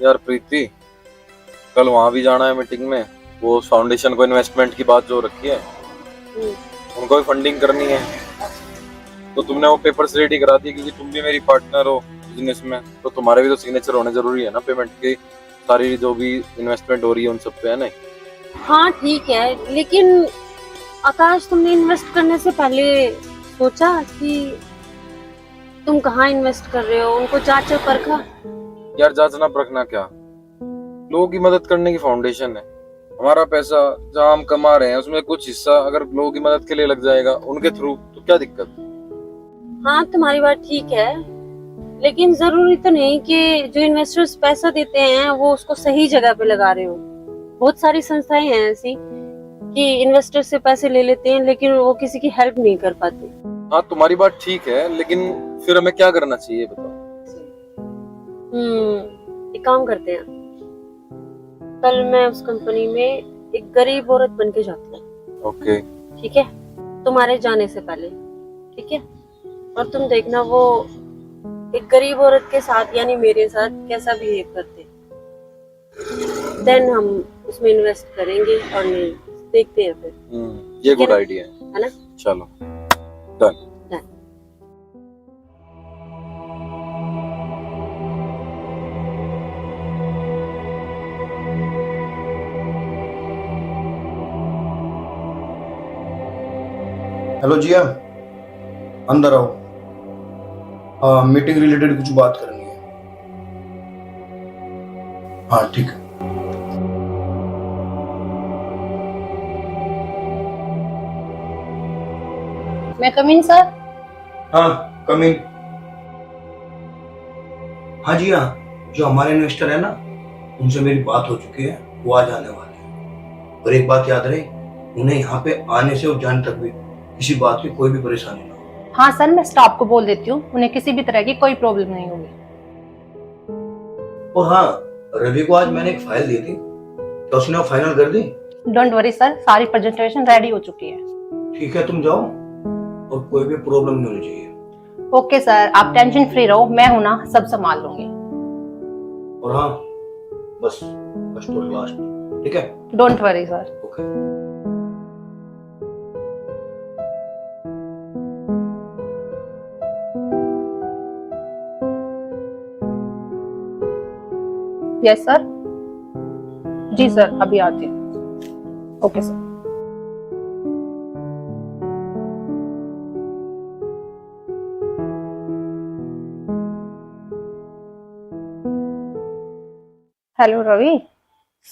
यार प्रीति, कल वहां भी जाना है मीटिंग में। वो फाउंडेशन को इन्वेस्टमेंट की बात जो रखी है, उनको भी फंडिंग करनी है। तो तुमने वो पेपर्स रेडी करा दिए, क्योंकि तुम भी मेरी पार्टनर हो बिजनेस में, तो तुम्हारे भी तो सिग्नेचर होने जरूरी है ना पेमेंट की। सारी जो भी इन्वेस्टमेंट हो रही है उन सब पे, है नहीं? हाँ ठीक है, लेकिन आकाश तुमने इन्वेस्ट करने से पहले सोचा कि तुम कहाँ इन्वेस्ट कर रहे हो? उनको जांचा परखा? यार जांचना परखना क्या, लोगों की मदद करने की फाउंडेशन है। हमारा पैसा जहाँ हम कमा रहे हैं उसमें कुछ हिस्सा अगर लोगों की मदद के लिए लग जाएगा उनके थ्रू, तो क्या दिक्कत? हाँ तुम्हारी बात ठीक है, लेकिन जरूरी तो नहीं कि जो इन्वेस्टर्स पैसा देते हैं वो उसको सही जगह पे लगा रहे हो। बहुत सारी संस्थाएं हैं ऐसी कि इन्वेस्टर से पैसे ले लेते हैं लेकिन वो किसी की हेल्प नहीं कर पाते। हाँ तुम्हारी बात ठीक है, लेकिन फिर हमें क्या करना चाहिए बताओ? एक काम करते हैं, कल मैं उस कंपनी में एक गरीब औरत बन के जाती हूँ। ओके। ठीक है, तुम्हारे जाने से पहले। ठीक है, और तुम देखना वो एक गरीब औरत के साथ यानी मेरे साथ कैसा बिहेव करते, देन हम उसमें इन्वेस्ट करेंगे और नहीं देखते हैं फिर। ये गुड आइडिया है ना? चलो डन। हेलो जिया, अंदर आओ। हाँ, मीटिंग रिलेटेड कुछ बात करनी है। हाँ ठीक है। मैं कम इन सर? हाँ कम इन। हाँ जी हाँ, जो हमारे इन्वेस्टर है ना, उनसे मेरी बात हो चुकी है, वो आज आने वाले हैं। और एक बात याद रहे, उन्हें यहाँ पे आने से और जाने तक भी किसी बात की कोई भी परेशानी ना हो। हाँ सर, मैं स्टाफ को बोल देती हूँ, उन्हें किसी भी तरह की कोई प्रॉब्लम नहीं होगी। और हाँ, रवि को आज मैंने एक फाइल दी थी, तो उसने वो फाइनल कर दी? डोंट वरी सर, सारी प्रेजेंटेशन रेडी हो चुकी है। ठीक है, तुम जाओ और कोई भी प्रॉब्लम नहीं होनी चाहिए। ओके सर, आप टेंशन फ्री रहो, मैं हूं ना, सब संभाल लूंगी। और हाँ, बस फर्स्ट और लास्ट, ठीक है? Don't worry sir. Okay. Yes sir. जी सर, अभी आती हूँ। Okay sir. Hello Ravi,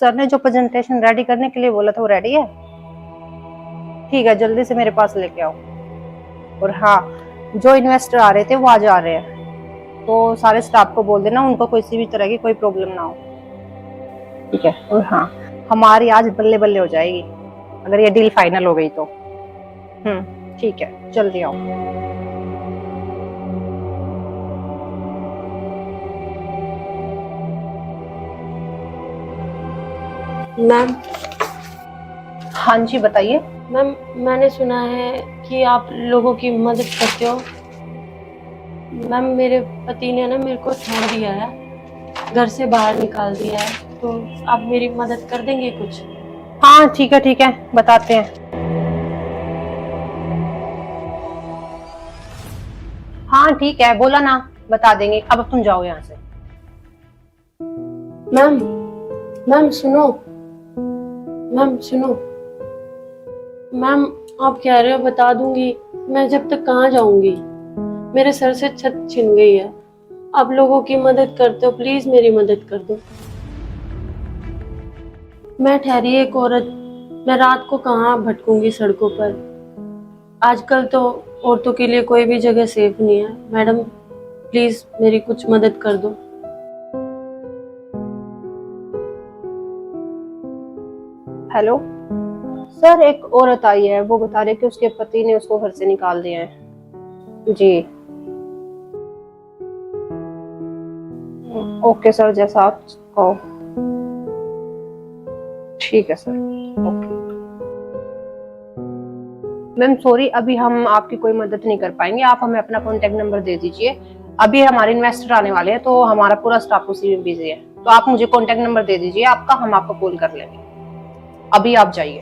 sir ने जो प्रेजेंटेशन रेडी करने के लिए बोला था वो रेडी है? ठीक है, जल्दी से मेरे पास लेके आओ। और हाँ, जो इन्वेस्टर आ रहे थे वो आज आ रहे हैं, तो सारे स्टाफ को बोल देना उनको किसी भी तरह की कोई प्रॉब्लम ना हो। ठीक है। और हाँ, हमारी आज बल्ले बल्ले हो जाएगी अगर ये डील फाइनल हो गई तो। ठीक है, जल्दी आओ। मैम। हाँ जी बताइए। मैम, मैंने सुना है कि आप लोगों की मदद करते हो। मैम, मेरे पति ने ना मेरे को छोड़ दिया है, घर से बाहर निकाल दिया है, तो आप मेरी मदद कर देंगे कुछ? हाँ ठीक है, बताते हैं। हाँ ठीक है, बोला ना, बता देंगे। अब तुम जाओ यहाँ से। मैम, मैम सुनो, मैम सुनो। मैम, आप कह रहे हो बता दूंगी, मैं जब तक कहाँ जाऊंगी? मेरे सर से छत छिन गई है। आप लोगों की मदद करते हो, प्लीज मेरी मदद कर दो। मैं ठहरी एक औरत, मैं रात को कहाँ भटकूंगी सड़कों पर। आजकल तो औरतों के लिए कोई भी जगह सेफ नहीं है। मैडम, प्लीज मेरी कुछ मदद कर दो। हेलो सर, एक औरत आई है, वो बता रही कि उसके पति ने उसको घर से निकाल दिया है। जी ओके सर, जैसा आप कहो। ठीक है सर, ओके। मैम सॉरी, अभी हम आपकी कोई मदद नहीं कर पाएंगे। आप हमें अपना कॉन्टेक्ट नंबर दे दीजिए। अभी हमारे इन्वेस्टर आने वाले हैं, तो हमारा पूरा स्टाफ उसी में बिजी है। तो आप मुझे कॉन्टेक्ट नंबर दे दीजिए आपका, हम आपको कॉल कर लेंगे। अभी आप जाइए।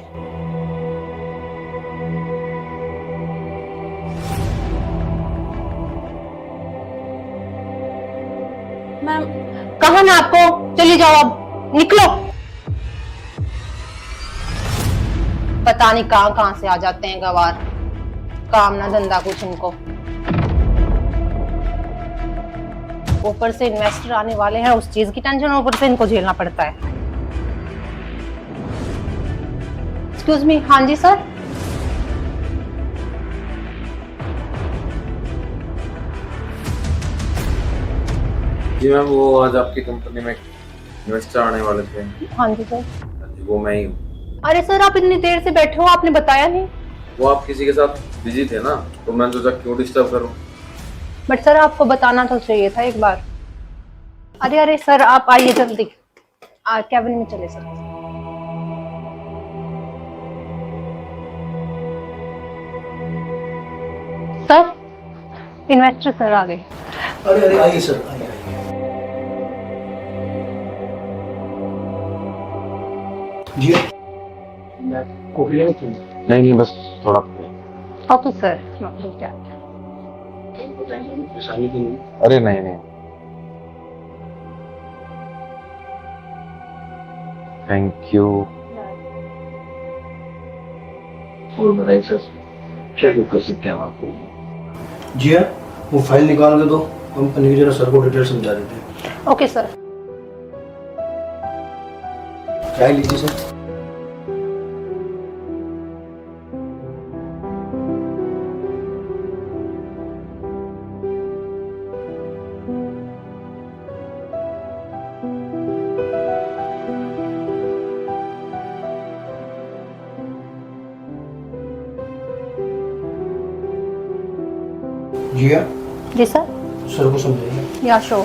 मैम कहा ना आपको, चली जाओ अब, निकलो। पता नहीं कहां कहां से आ जाते हैं गवार, काम ना धंधा कुछ इनको। ऊपर से इन्वेस्टर आने वाले हैं, उस चीज की टेंशन, ऊपर से इनको झेलना पड़ता है। एक्सक्यूज मी, हाँ जी सर। जी मैम, वो आज आपकी कंपनी में इन्वेस्टर आने वाले थे। हाँ जी सर। जी, वो मैं ही हूँ। अरे सर, आप इतनी देर से बैठे हो, आपने बताया नहीं। वो आप किसी के साथ बिजी थे ना, तो मैंने सोचा क्यों डिस्टर्ब करूं। बट सर आपको बताना तो चाहिए था एक बार। अरे अरे सर, आप आइए जल्दी, कैबिन में चले सर। सर, इन्वेस्टर सर आ गए। अरे अरे आइए सर, आइए आइए। जी नहीं बस थोड़ा ओके सर। क्या अरे नहीं थैंक यू। और बताइए सर, क्या कर सकते हैं हम आपको? जी हाँ, वो फाइल निकाल के दो, कंपनी की जरा सर को डिटेल समझा देते हैं। Okay sir. चाय लीजिए सर। जी हाँ, जी सर। सर को समझाइए। या शो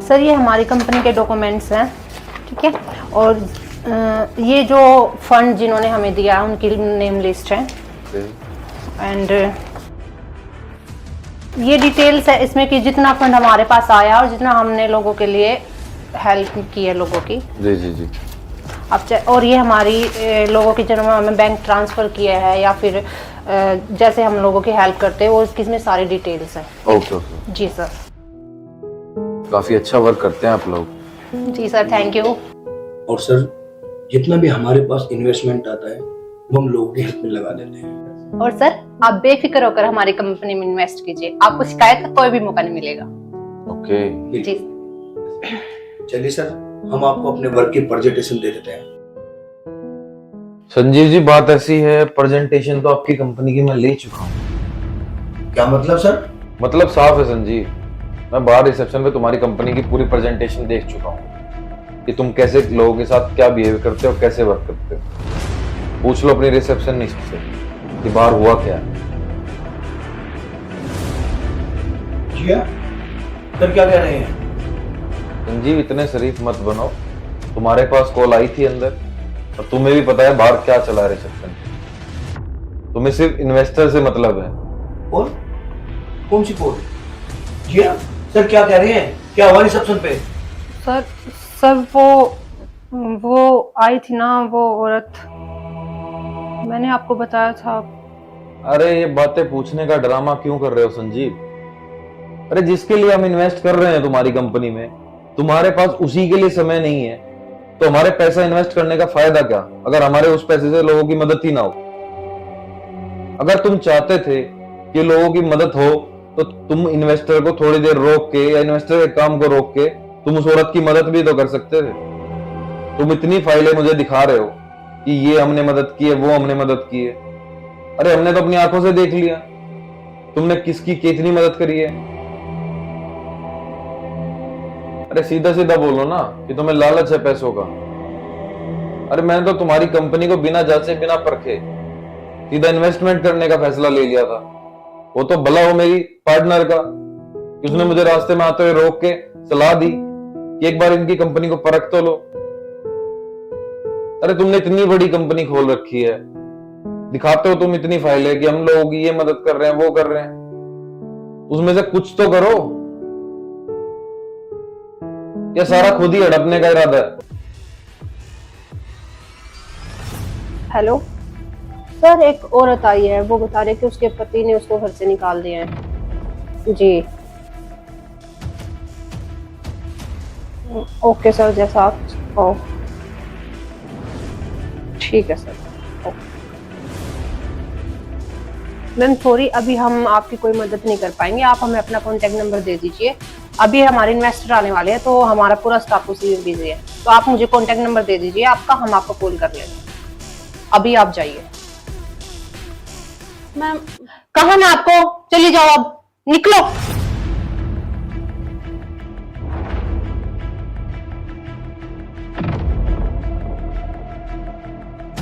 सर, ये हमारी कंपनी के डॉक्यूमेंट्स हैं, ठीक है। और ये जो फंड जिन्होंने हमें दिया है उनकी नेम लिस्ट है। एंड ये डिटेल्स है इसमें कि जितना फंड हमारे पास आया और जितना हमने लोगों के लिए हेल्प की है लोगों की। जी जी जी। अब और ये हमारी लोगों की जिन्होंने हमें बैंक ट्रांसफर किया है या फिर जैसे हम लोगों की हेल्प करते हैं वो इसमें सारी डिटेल्स है। Okay okay. जी सर। काफी अच्छा वर्क करते हैं आप लोग। जी सर, थैंक यू। और सर, जितना भी हमारे पास इन्वेस्टमेंट आता है वो हम लोगों की हेल्प में लगा देते हैं। और सर, आप बेफिक्र होकर हमारी कंपनी में इन्वेस्ट कीजिए, आपको शिकायत का कोई भी मौका नहीं मिलेगा। ओके जी। चलिए सर, हम आपको अपने वर्क की प्रेजेंटेशन दे देते हैं। संजीव जी, बात ऐसी है, प्रेजेंटेशन तो आपकी कंपनी की मैं ले चुका हूँ। क्या मतलब सर? मतलब साफ है संजीव, मैं बाहर रिसेप्शन पे तुम्हारी कंपनी की पूरी प्रेजेंटेशन देख चुका हूँ कि तुम कैसे लोगों के साथ क्या बिहेव करते हो, कैसे वर्क करते हो। पूछ लो अपनी रिसेप्शनिस्ट से कि बाहर हुआ क्या है। जी हाँ सर, क्या कह रहे हैं? संजीव, इतने शरीफ मत बनो। तुम्हारे पास कॉल आई थी अंदर और तुम्हें भी पता है बाहर क्या चला है रिसेप्शन। तुम्हें सिर्फ इन्वेस्टर से मतलब है। और कौन सी कॉल? जी हाँ सर, क्या कह रहे हैं? क्या हुआ रिसेप्शन पे? सर वो आई थी ना, वो औरत, मैंने आपको बताया था। अरे ये बातें पूछने का ड्रामा क्यों कर रहे हो संजीव? अरे जिसके लिए हम इन्वेस्ट कर रहे हैं तुम्हारी कंपनी में, तुम्हारे पास उसी के लिए समय नहीं है, तो हमारे पैसा इन्वेस्ट करने का फायदा क्या अगर हमारे उस पैसे से लोगों की मदद ही ना हो। अगर तुम चाहते थे कि लोगों की मदद हो तो तुम इन्वेस्टर को थोड़ी देर रोक के या इन्वेस्टर के काम को रोक के तुम उस औरत की मदद भी तो कर सकते थे। तुम इतनी फाइलें मुझे दिखा रहे हो कि ये हमने मदद की है, वो हमने मदद की है। अरे हमने तो अपनी आंखों से देख लिया तुमने किसकी कितनी मदद करी है। अरे सीधा सीधा बोलो ना कि तुम्हें लालच है पैसों का। अरे मैंने तो तुम्हारी कंपनी को बिना जांचे बिना परखे सीधा इन्वेस्टमेंट करने का फैसला ले लिया था। वो तो भला हो मेरी पार्टनर का, उसने मुझे रास्ते में आते हुए रोक के सलाह दी कि एक बार इनकी कंपनी को परख तो लो। अरे तुमने इतनी बड़ी कंपनी खोल रखी है, दिखाते हो तुम इतनी फाइलें कि हम लोगों की ये मदद कर रहे हैं, वो कर रहे हैं। उसमें से कुछ तो करो, या सारा खुद ही हड़पने का इरादा है? हेलो सर, एक औरत आई है, वो बता रही है कि उसके पति ने उसको घर से निकाल दिया है जी। ओके सर, जैसा आप कहो। ठीक है सर। मैम सॉरी, अभी हम आपकी कोई मदद नहीं कर पाएंगे, आप हमें अपना कॉन्टेक्ट नंबर दे दीजिए। अभी हमारे इन्वेस्टर आने वाले हैं तो हमारा पूरा स्टाफ उसी में बिजी है, तो आप मुझे कॉन्टेक्ट नंबर दे दीजिए आपका, हम आपको कॉल कर लेंगे। अभी आप जाइए। मैम कहा ना आपको, चली जाओ, अब निकलो।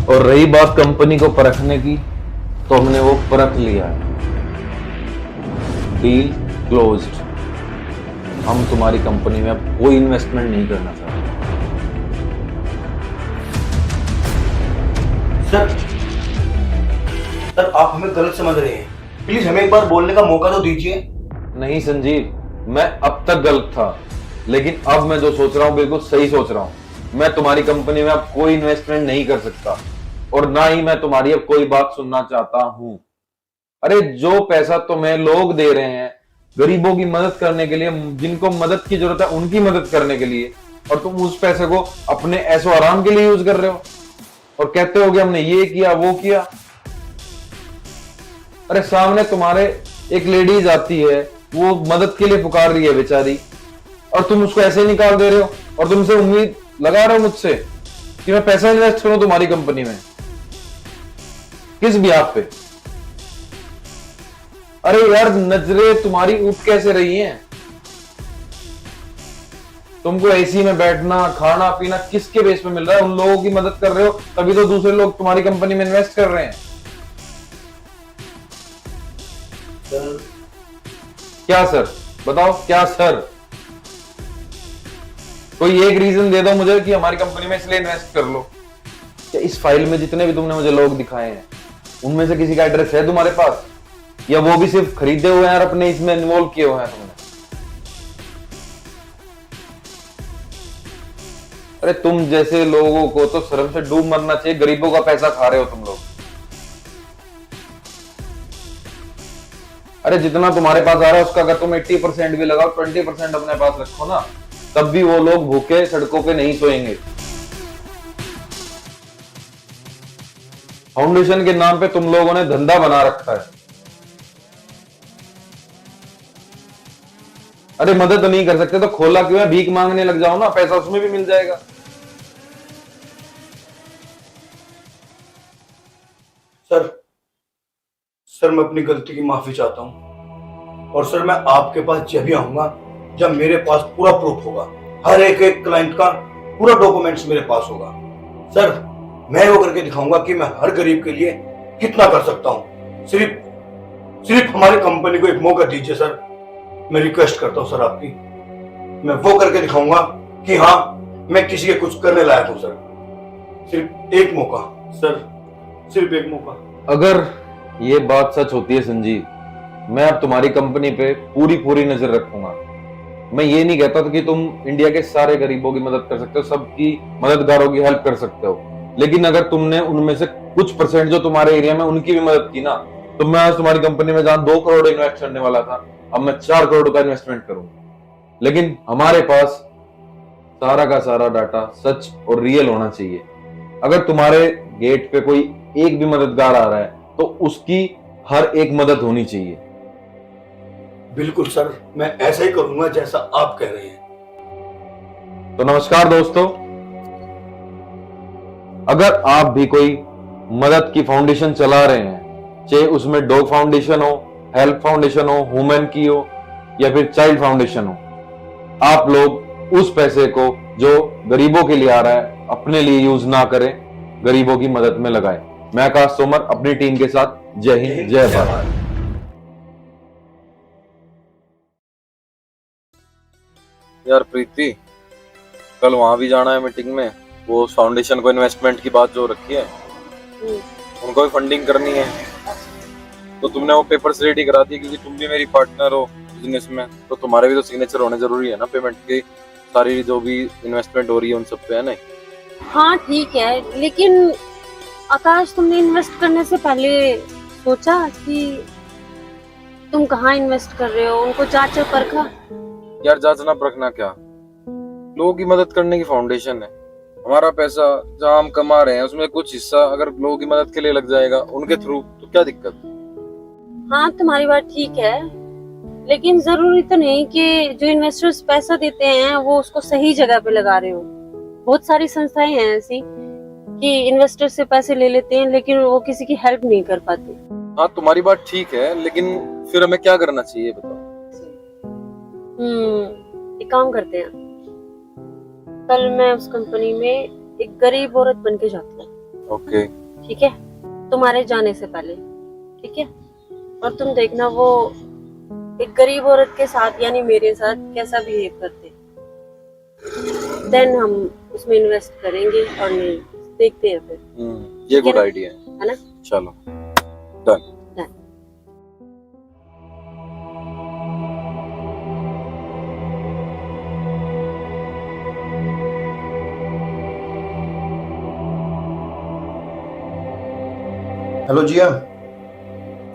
और रही बात कंपनी को परखने की, तो हमने वो परख लिया है। Deal closed. हम तुम्हारी कंपनी में अब कोई इन्वेस्टमेंट नहीं करना चाहते। सर सर आप हमें गलत समझ रहे हैं, प्लीज हमें एक बार बोलने का मौका तो दीजिए। नहीं संजीव, मैं अब तक गलत था, लेकिन अब मैं जो सोच रहा हूँ बिल्कुल सही सोच रहा हूँ। मैं तुम्हारी कंपनी में अब कोई इन्वेस्टमेंट नहीं कर सकता, और ना ही मैं तुम्हारी अब कोई बात सुनना चाहता हूं। अरे जो पैसा तुम्हें लोग दे रहे हैं गरीबों की मदद करने के लिए, जिनको मदद की जरूरत है उनकी मदद करने के लिए, और तुम उस पैसे को अपने ऐशो आराम के लिए यूज कर रहे हो और कहते हो कि हमने ये किया वो किया। अरे सामने तुम्हारे एक लेडीज आती है, वो मदद के लिए पुकार रही है बेचारी, और तुम उसको ऐसे ही निकाल दे रहे हो, और तुमसे उम्मीद लगा रहे हो मुझसे कि मैं पैसा इन्वेस्ट करूं तुम्हारी कंपनी में। किस ब्याह पे? अरे यार, नजरें तुम्हारी उठ कैसे रही हैं? तुमको एसी में बैठना, खाना पीना किसके बेस पे मिल रहा है? उन लोगों की मदद कर रहे हो, तभी तो दूसरे लोग तुम्हारी कंपनी में इन्वेस्ट कर रहे हैं। सर क्या सर? बताओ क्या सर? कोई एक रीजन दे दो मुझे कि हमारी कंपनी में इसलिए इन्वेस्ट कर लो। क्या इस फाइल में जितने भी तुमने मुझे लोग दिखाए हैं, उनमें से किसी का एड्रेस है तुम्हारे पास, या वो भी सिर्फ खरीदे हुए हैं और अपने इसमें इन्वॉल्व किए हुए हैं तुमने? अरे तुम जैसे लोगों को तो शर्म से डूब मरना चाहिए। गरीबों का पैसा खा रहे हो तुम लोग। अरे जितना तुम्हारे पास आ रहा है उसका अगर तुम 80% भी लगाओ, 20% अपने पास रखो ना, तब भी वो लोग भूखे सड़कों पे नहीं सोएंगे। फाउंडेशन के नाम पे तुम लोगों ने धंधा बना रखा है। अरे मदद नहीं कर सकते तो खोला क्यों है? भीख मांगने लग जाओ ना, पैसा उसमें भी मिल जाएगा। सर सर मैं अपनी गलती की माफी चाहता हूँ, और सर मैं आपके पास जब भी आऊंगा जब मेरे पास पूरा प्रूफ होगा, हर एक क्लाइंट का पूरा डॉक्यूमेंट्स मेरे पास होगा। सर मैं वो करके दिखाऊंगा कि मैं हर गरीब के लिए कितना कर सकता हूँ। सिर्फ हमारी कंपनी को एक मौका दीजिए सर, मैं रिक्वेस्ट करता हूँ सर आपकी। मैं वो करके दिखाऊंगा कि हाँ मैं किसी के कुछ करने लायक हूँ सर। सिर्फ एक मौका सर, सिर्फ एक मौका। अगर ये बात सच होती है संजीव, मैं अब तुम्हारी कंपनी पे पूरी नजर रखूंगा। मैं ये नहीं कहता था कि तुम इंडिया के सारे गरीबों की मदद कर सकते हो, सबकी मददगारों की हेल्प कर सकते हो, लेकिन अगर तुमने उनमें से कुछ परसेंट जो तुम्हारे एरिया में उनकी भी मदद की ना, तो मैं आज तुम्हारी कंपनी में जहां 2 करोड़ इन्वेस्ट करने वाला था, अब मैं 4 करोड़ का इन्वेस्टमेंट करूंगा। लेकिन हमारे पास सारा का सारा डाटा सच और रियल होना चाहिए। अगर तुम्हारे गेट पे कोई एक भी मददगार आ रहा है तो उसकी हर एक मदद होनी चाहिए। बिल्कुल सर, मैं ऐसा ही करूंगा जैसा आप कह रहे हैं। तो नमस्कार दोस्तों, अगर आप भी कोई मदद की फाउंडेशन चला रहे हैं, चाहे उसमें डॉग फाउंडेशन हो, हेल्प फाउंडेशन हो, वुमेन की हो, या फिर चाइल्ड फाउंडेशन हो, आप लोग उस पैसे को जो गरीबों के लिए आ रहा है अपने लिए यूज ना करें, गरीबों की मदद में लगाएं। मैं आकाश तोमर अपनी टीम के साथ, जय हिंद जय भारत। यार प्रीति, कल वहां भी जाना है मीटिंग में, वो फाउंडेशन को इन्वेस्टमेंट की बात जो रखी है, उनको भी फंडिंग करनी है। तो तुमने वो पेपर्स रेडी करा दिए, क्योंकि तुम भी मेरी पार्टनर हो, बिजनेस में, तो तुम्हारे भी तो सिग्नेचर होने जरूरी है ना पेमेंट की, सारी जो भी इन्वेस्टमेंट हो रही है उन सब पे, है नहीं? हाँ ठीक है, लेकिन आकाश तुमने इन्वेस्ट करने से पहले सोचा कि तुम कहाँ इन्वेस्ट कर रहे हो? उनको जांचा परखा? यार जांचना परखना क्या, लोगों की मदद करने की फाउंडेशन है। हमारा पैसा जहाँ हम कमा रहे हैं उसमें कुछ हिस्सा अगर लोगों की मदद के लिए लग जाएगा उनके थ्रू, तो क्या दिक्कत? हाँ तुम्हारी बात ठीक है, लेकिन जरूरी तो नहीं कि जो इन्वेस्टर्स पैसा देते हैं वो उसको सही जगह पे लगा रहे हो। बहुत सारी संस्थाएं हैं ऐसी कि इन्वेस्टर से पैसे ले लेते हैं लेकिन वो किसी की हेल्प नहीं कर पाते। हाँ तुम्हारी बात ठीक है, लेकिन फिर हमें क्या करना चाहिए बताओ? एक काम करते हैं, कल मैं उस कंपनी में एक गरीब औरत बन के जाती हूँ। ओके। ठीक है, तुम्हारे जाने से पहले, ठीक है? और तुम देखना वो एक गरीब औरत के साथ यानी मेरे साथ कैसा बिहेव करते, देन हम उसमें इन्वेस्ट करेंगे और नहीं देखते हैं फिर। ये ठीक है गुड ना? आइडिया है ना? चलो डन। हेलो जिया,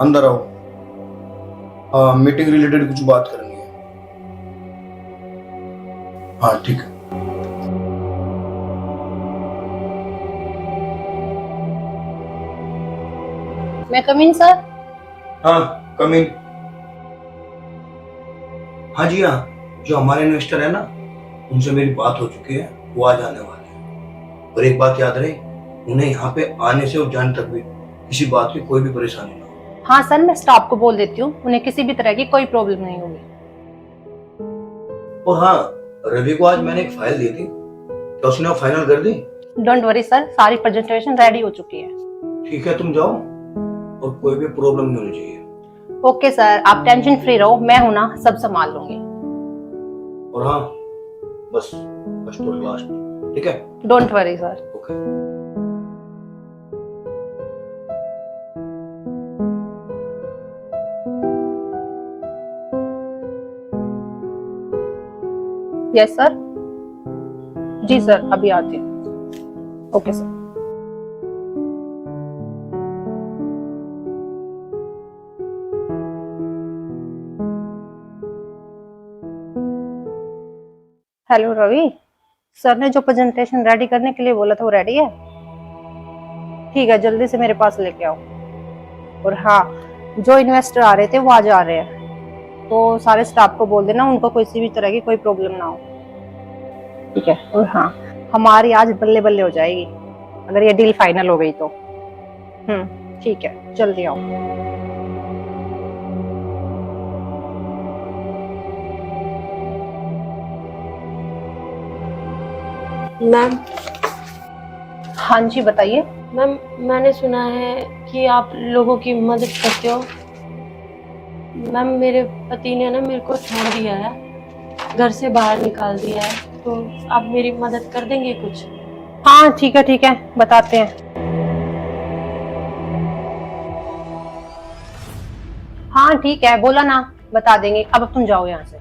अंदर आओ। हाँ, मीटिंग रिलेटेड कुछ बात करनी है। हाँ ठीक है। मैं कम इन सर? हाँ कम इन। हाँ जी हाँ, जो हमारे इन्वेस्टर है ना, उनसे मेरी बात हो चुकी है, वो आज आने वाले हैं। और एक बात याद रहे, उन्हें यहाँ पे आने से और जाने तक भी किसी बात की कोई भी परेशानी ना हो। हाँ सर, मैं स्टाफ को बोल देती हूँ, उन्हें किसी भी तरह की कोई प्रॉब्लम नहीं होगी। और हाँ, रवि को आज मैंने एक फाइल दी थी, क्या उसने वो फाइनल कर दी? डोंट वरी सर, सारी प्रेजेंटेशन रेडी हो चुकी है। ठीक है, तुम जाओ और कोई भी प्रॉब्लम नहीं होनी चाहिए। ओके सर, आप टेंशन फ्री रहो, मैं हूं ना, सब संभाल लूंगी। और हाँ, बस फर्स्ट और लास्ट, ठीक है? Don't worry sir. Okay. Yes sir. जी सर, अभी आती हूँ। Okay sir. Hello Ravi, sir ने जो प्रेजेंटेशन रेडी करने के लिए बोला था वो रेडी है? ठीक है, जल्दी से मेरे पास लेके आओ। और हाँ, जो इन्वेस्टर आ रहे थे वो आज आ रहे हैं, तो सारे स्टाफ को बोल देना उनको किसी भी तरह की कोई प्रॉब्लम ना हो। ठीक है? और हाँ, हमारी आज बल्ले बल्ले हो जाएगी अगर ये डील फाइनल हो गई तो। ठीक है, जल्दी आओ। मैम। हाँ जी बताइए। मैम, मैंने सुना है कि आप लोगों की मदद करते हो। मैम, मेरे पति ने ना मेरे को छोड़ दिया है, घर से बाहर निकाल दिया है, तो आप मेरी मदद कर देंगे कुछ? हाँ ठीक है, बताते हैं। हाँ ठीक है, बोला ना, बता देंगे। अब तुम जाओ यहाँ से।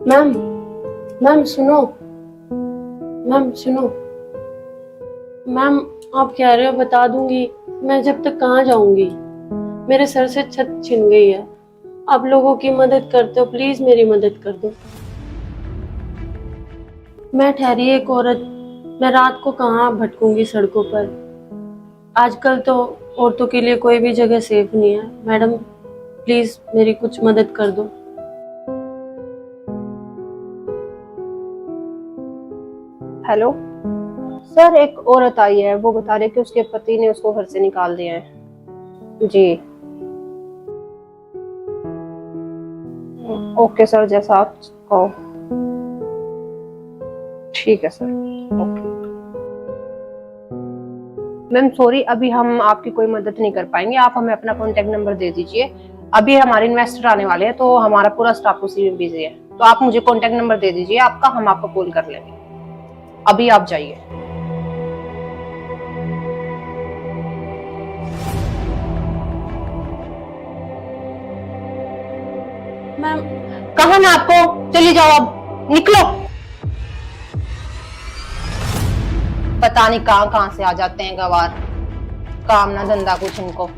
मैम सुनो, मैम सुनो, मैम आप कह रहे हो बता दूंगी, मैं जब तक कहाँ जाऊंगी? मेरे सर से छत छिन गई है। आप लोगों की मदद करते हो, प्लीज मेरी मदद कर दो। मैं ठहरी एक औरत, मैं रात को कहाँ भटकूंगी सड़कों पर? आजकल तो औरतों के लिए कोई भी जगह सेफ नहीं है। मैडम प्लीज मेरी कुछ मदद कर दो। हेलो सर, एक औरत आई है, वो बता रही है कि उसके पति ने उसको घर से निकाल दिया है। जी ओके सर, जैसा आप कहो। ठीक है सर, ओके। मैम सॉरी, अभी हम आपकी कोई मदद नहीं कर पाएंगे, आप हमें अपना कॉन्टेक्ट नंबर दे दीजिए। अभी हमारे इन्वेस्टर आने वाले हैं तो हमारा पूरा स्टाफ उसी में बिजी है, तो आप मुझे कॉन्टेक्ट नंबर दे दीजिए आपका, हम आपको कॉल कर लेंगे। अभी आप जाइए। मैम कहा ना आपको, चली जाओ अब, निकलो। पता नहीं कहां कहां से आ जाते हैं गवार, काम ना धंधा कुछ इनको।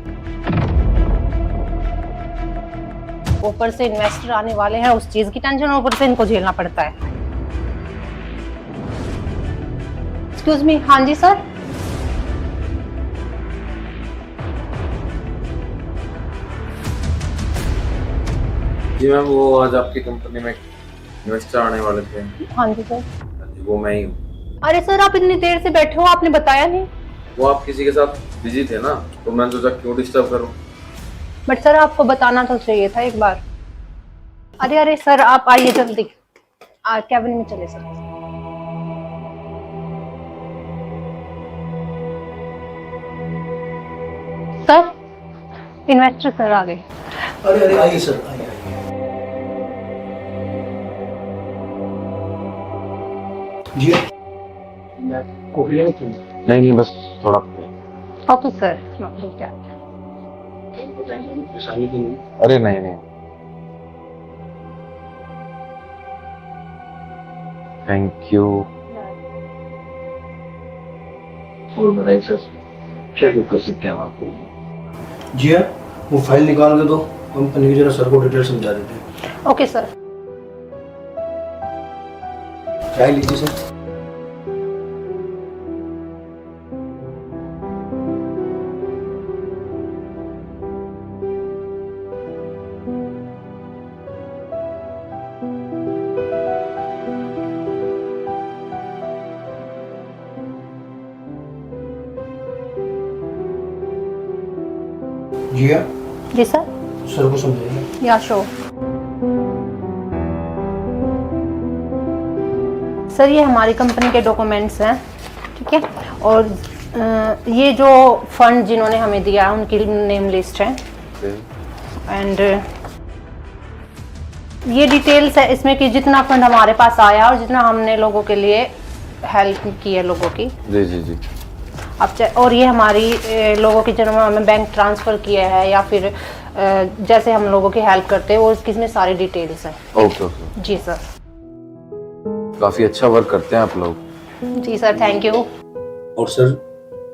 ऊपर से इन्वेस्टर आने वाले हैं, उस चीज की टेंशन ऊपर से इनको झेलना पड़ता है। एक्सक्यूज मी, हाँ जी सर। जी मैम, वो आज आपकी कंपनी में इन्वेस्टर आने वाले थे। हाँ जी सर। हाँ जी, वो मैं ही हूँ। अरे सर, आप इतनी देर से बैठे हो, आपने बताया नहीं। वो आप किसी के साथ बिजी थे ना, तो मैंने सोचा क्यों डिस्टर्ब करूँ। बट सर, आपको बताना तो चाहिए था एक बार। अरे अरे सर, आप आइए जल्दी, कैबिन में चले सर। सर, इन्वेस्टर सर आ गए। अरे अरे आइए सर, आइए आइए। जी नहीं बस थोड़ा। ओके सर, क्या? अरे नहीं। Thank you. और बताइए सर, क्या कर सकते हैं हम आपको? जी हाँ, वो फाइल निकाल के दो, कंपनी की जरा सर को डिटेल समझा देते हैं। Okay sir. चाय लीजिए सर। जी हाँ, जी सर। सर को समझाइए। या शो। सर, ये हमारी कंपनी के डॉक्यूमेंट्स हैं, ठीक है। और ये जो फंड जिन्होंने हमें दिया है उनकी नेम लिस्ट है। एंड ये डिटेल्स है इसमें कि जितना फंड हमारे पास आया और जितना हमने लोगों के लिए हेल्प की है लोगों की। जी। अब और ये हमारी लोगों की जिन्होंने हमें बैंक ट्रांसफ़र किया है या फिर जैसे हम लोगों की हेल्प करते हैं वो इसमें सारी डिटेल्स हैं। ओके। जी सर। काफी अच्छा वर्क करते हैं आप लोग। जी सर, थैंक यू। और सर,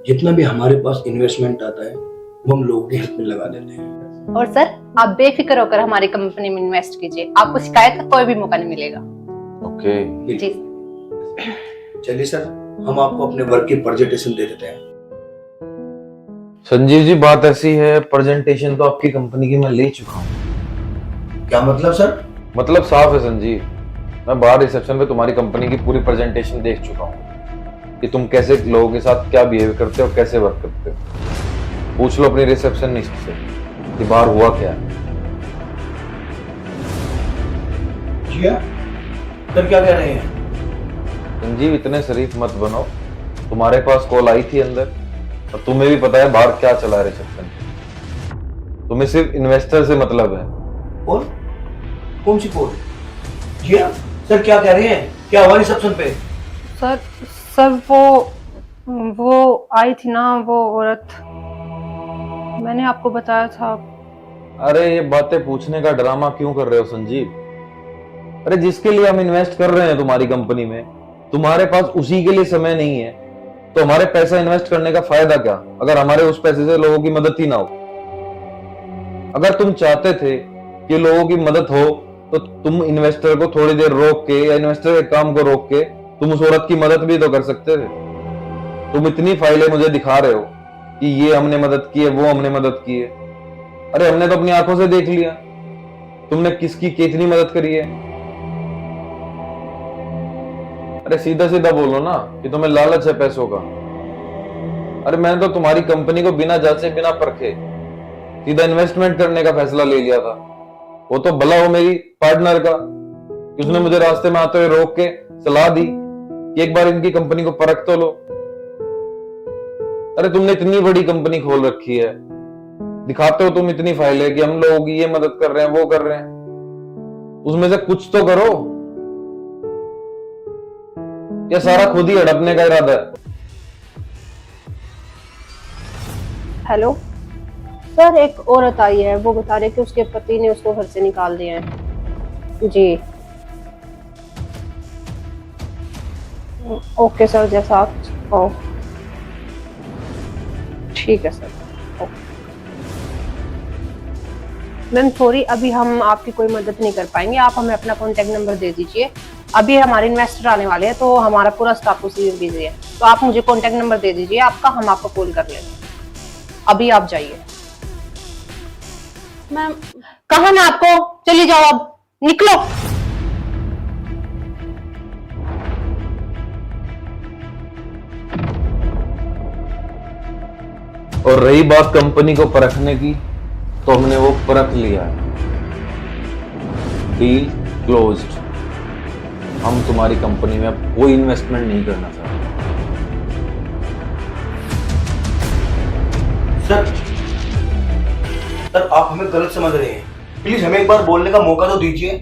जितना भी हमारे पास इन्वेस्टमेंट आता है वो हम लोगों की हेल्प में लगा देते हैं। और सर, आप बेफिक्र होकर हमारी कंपनी में इन्वेस्ट कीजिए, आपको शिकायत का कोई भी मौका नहीं मिलेगा। ओके। जी। चलिए सर, हम आपको अपने वर्क की प्रेजेंटेशन दे देते हैं। संजीव जी, बात ऐसी है, प्रेजेंटेशन तो आपकी कंपनी की मैं ले चुका हूँ। क्या मतलब सर? मतलब साफ है संजीव, मैं बाहर रिसेप्शन पे तुम्हारी कंपनी की पूरी प्रेजेंटेशन देख चुका हूँ कि तुम कैसे लोगों के साथ क्या बिहेव करते हो, कैसे वर्क करते हो। पूछ लो अपनी रिसेप्शनिस्ट से कि बाहर हुआ क्या है। जी हाँ सर, क्या कह रहे हैं? संजीव, इतने शरीफ मत बनो। तुम्हारे पास कॉल आई थी अंदर और तुम्हें भी पता है बाहर क्या चला है रिसेप्शन। तुम्हें सिर्फ इन्वेस्टर से मतलब है। कौन? कौन सी कॉल? जी हाँ सर, क्या कह रहे हैं? क्या हुआ रिसेप्शन पे? सर वो आई थी ना, वो औरत, मैंने आपको बताया था। अरे ये बातें पूछने का ड्रामा क्यों कर रहे हो संजीव? अरे जिसके लिए हम इन्वेस्ट कर रहे हैं तुम्हारी कंपनी में, तुम्हारे पास उसी के लिए समय नहीं है, तो हमारे पैसा इन्वेस्ट करने का फायदा क्या, अगर हमारे उस पैसे से लोगों की मदद ही ना हो। अगर तुम चाहते थे कि लोगों की मदद हो तो तुम इन्वेस्टर को थोड़ी देर रोक के या इन्वेस्टर के काम को रोक के तुम उस औरत की मदद भी तो कर सकते थे। तुम इतनी फाइलें मुझे दिखा रहे हो कि ये हमने मदद की है, वो हमने मदद की है। अरे हमने तो अपनी आंखों से देख लिया तुमने किसकी कितनी मदद करी है। अरे सीधा सीधा बोलो ना कि तुम्हें लालच है पैसों का। अरे मैंने तो तुम्हारी कंपनी को बिना जांचे बिना परखे सीधा इन्वेस्टमेंट करने का फैसला ले लिया था। वो तो भला हो मेरी पार्टनर का कि उसने मुझे रास्ते में आते हुए रोक के सलाह दी कि एक बार इनकी कंपनी को परख तो लो। अरे तुमने इतनी बड़ी कंपनी खोल रखी है, दिखाते हो तुम इतनी फाइलें कि हम लोगों की ये मदद कर रहे हैं, वो कर रहे हैं, उसमें से कुछ तो करो। या सारा खुद ही हड़पने का इरादा है? हेलो सर, एक औरत आई है, वो बता रही है कि उसके पति ने उसको घर से निकाल दिया है। जी ओके सर, जैसा आप ओ ठीक है सर। मैम सॉरी, अभी हम आपकी कोई मदद नहीं कर पाएंगे, आप हमें अपना कॉन्टेक्ट नंबर दे दीजिए। अभी हमारे इन्वेस्टर आने वाले हैं तो हमारा पूरा स्टाफ प्रोसीजर बिजी है, तो आप मुझे कॉन्टेक्ट नंबर दे दीजिए आपका, हम आपको कॉल कर लेंगे। अभी आप जाइए। मैम कहा ना आपको, चली जाओ, अब निकलो। और रही बात कंपनी को परखने की, तो हमने वो परख लिया है। Deal closed. हम तुम्हारी कंपनी में अब कोई इन्वेस्टमेंट नहीं करना चाहते। सर आप हमें गलत समझ रहे हैं, प्लीज हमें एक बार बोलने का मौका तो दीजिए।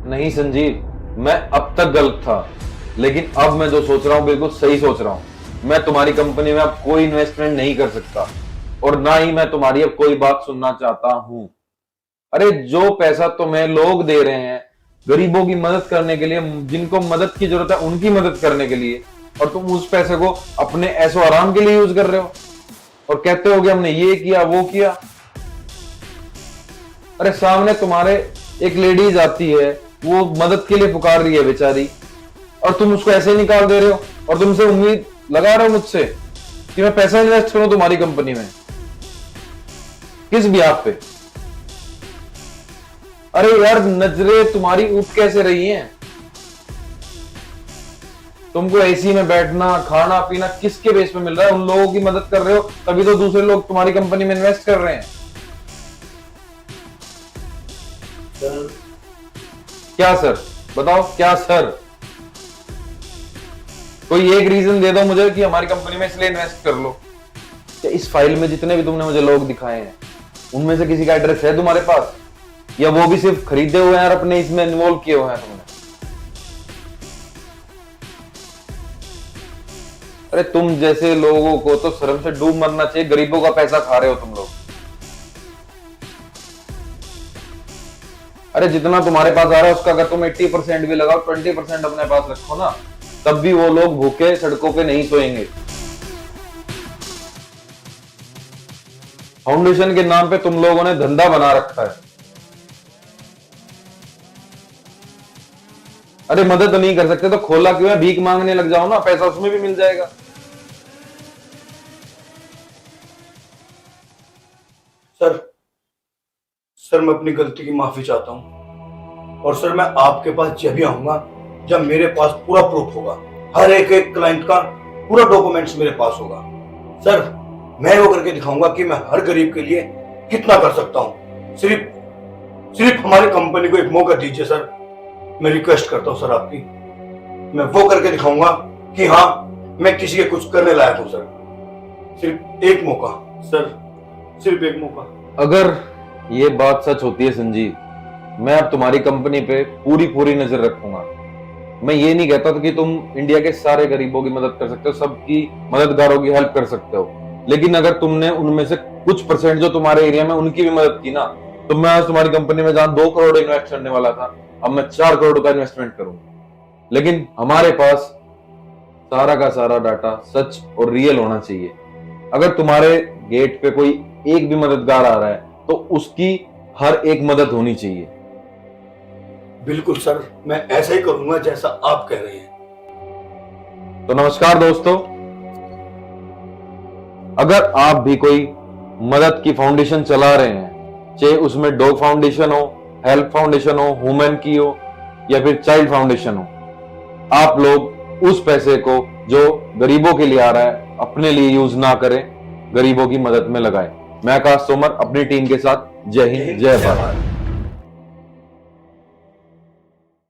नहीं संजीव, मैं अब तक गलत था, लेकिन अब मैं जो सोच रहा हूँ बिल्कुल सही सोच रहा हूँ। मैं तुम्हारी कंपनी में अब कोई इन्वेस्टमेंट नहीं कर सकता, और ना ही मैं तुम्हारी अब कोई बात सुनना चाहता हूं। अरे जो पैसा तुम्हें लोग दे रहे हैं गरीबों की मदद करने के लिए, जिनको मदद की जरूरत है उनकी मदद करने के लिए, और तुम उस पैसे को अपने ऐसो आराम के लिए यूज कर रहे हो और कहते हो कि हमने ये किया वो किया। अरे सामने तुम्हारे एक लेडीज आती है, वो मदद के लिए पुकार रही है बेचारी, और तुम उसको ऐसे ही निकाल दे रहे हो और तुमसे उम्मीद लगा रहे हो मुझसे कि मैं पैसा इन्वेस्ट करूं तुम्हारी कंपनी में। किस ब्याज पे? अरे यार, नजरें तुम्हारी उठ कैसे रही हैं? तुमको एसी में बैठना, खाना पीना किसके बेस पे मिल रहा है? उन लोगों की मदद कर रहे हो, तभी तो दूसरे लोग तुम्हारी कंपनी में इन्वेस्ट कर रहे हैं। सर क्या सर? बताओ क्या सर? कोई एक रीजन दे दो मुझे कि हमारी कंपनी में इसलिए इन्वेस्ट कर लो। क्या इस फाइल में जितने भी तुमने मुझे लोग दिखाए हैं उनमें से किसी का एड्रेस है तुम्हारे पास, या वो भी सिर्फ खरीदे हुए हैं और अपने इसमें इन्वॉल्व किए हुए हैं तुमने? अरे तुम जैसे लोगों को तो शर्म से डूब मरना चाहिए। गरीबों का पैसा खा रहे हो तुम लोग। अरे जितना तुम्हारे पास आ रहा है उसका अगर तुम 80% भी लगाओ, 20% अपने पास रखो ना, तब भी वो लोग भूखे सड़कों पे नहीं सोएंगे। फाउंडेशन के नाम पे तुम लोगों ने धंधा बना रखा है। अरे मदद नहीं कर सकते तो खोला क्यों है? भीख मांगने लग जाओ ना, पैसा उसमें भी मिल जाएगा। सर मैं अपनी गलती की माफी चाहता हूं, और सर मैं आपके पास जब भी आऊंगा जब मेरे पास पूरा प्रूफ होगा, हर एक क्लाइंट का पूरा डॉक्यूमेंट्स मेरे पास होगा। सर मैं वो करके दिखाऊंगा कि मैं हर गरीब के लिए कितना कर सकता हूं। सिर्फ हमारी कंपनी को एक मौका दीजिए सर, मैं रिक्वेस्ट करता हूं सर आपकी। मैं वो करके दिखाऊंगा कि हाँ मैं किसी के कुछ करने लायक हूं सर। सिर्फ एक मौका सर, सिर्फ एक मौका। अगर ये बात सच होती है संजीव, मैं अब तुम्हारी कंपनी पे पूरी नजर रखूंगा। मैं ये नहीं कहता था कि तुम इंडिया के सारे गरीबों की मदद कर सकते हो, सबकी मददगारों की हेल्प कर सकते हो, लेकिन अगर तुमने उनमें से कुछ परसेंट जो तुम्हारे एरिया में उनकी भी मदद की ना, तो मैं आज तुम्हारी कंपनी में जहां 2 करोड़ इन्वेस्ट करने वाला था, अब मैं 4 करोड़ का इन्वेस्टमेंट करूंगा। लेकिन हमारे पास सारा का सारा डाटा सच और रियल होना चाहिए। अगर तुम्हारे गेट पे कोई एक भी मददगार आ रहा है तो उसकी हर एक मदद होनी चाहिए। बिल्कुल सर, मैं ऐसा ही करूंगा जैसा आप कह रहे हैं। तो नमस्कार दोस्तों, अगर आप भी कोई मदद की फाउंडेशन चला रहे हैं, चाहे उसमें डॉग फाउंडेशन हो, हेल्प फाउंडेशन हो, वुमेन की हो, या फिर चाइल्ड फाउंडेशन हो, आप लोग उस पैसे को जो गरीबों के लिए आ रहा है अपने लिए यूज ना करें, गरीबों की मदद में लगाएं। मैं आकाश तोमर अपनी टीम के साथ। जय हिंद, जय भारत।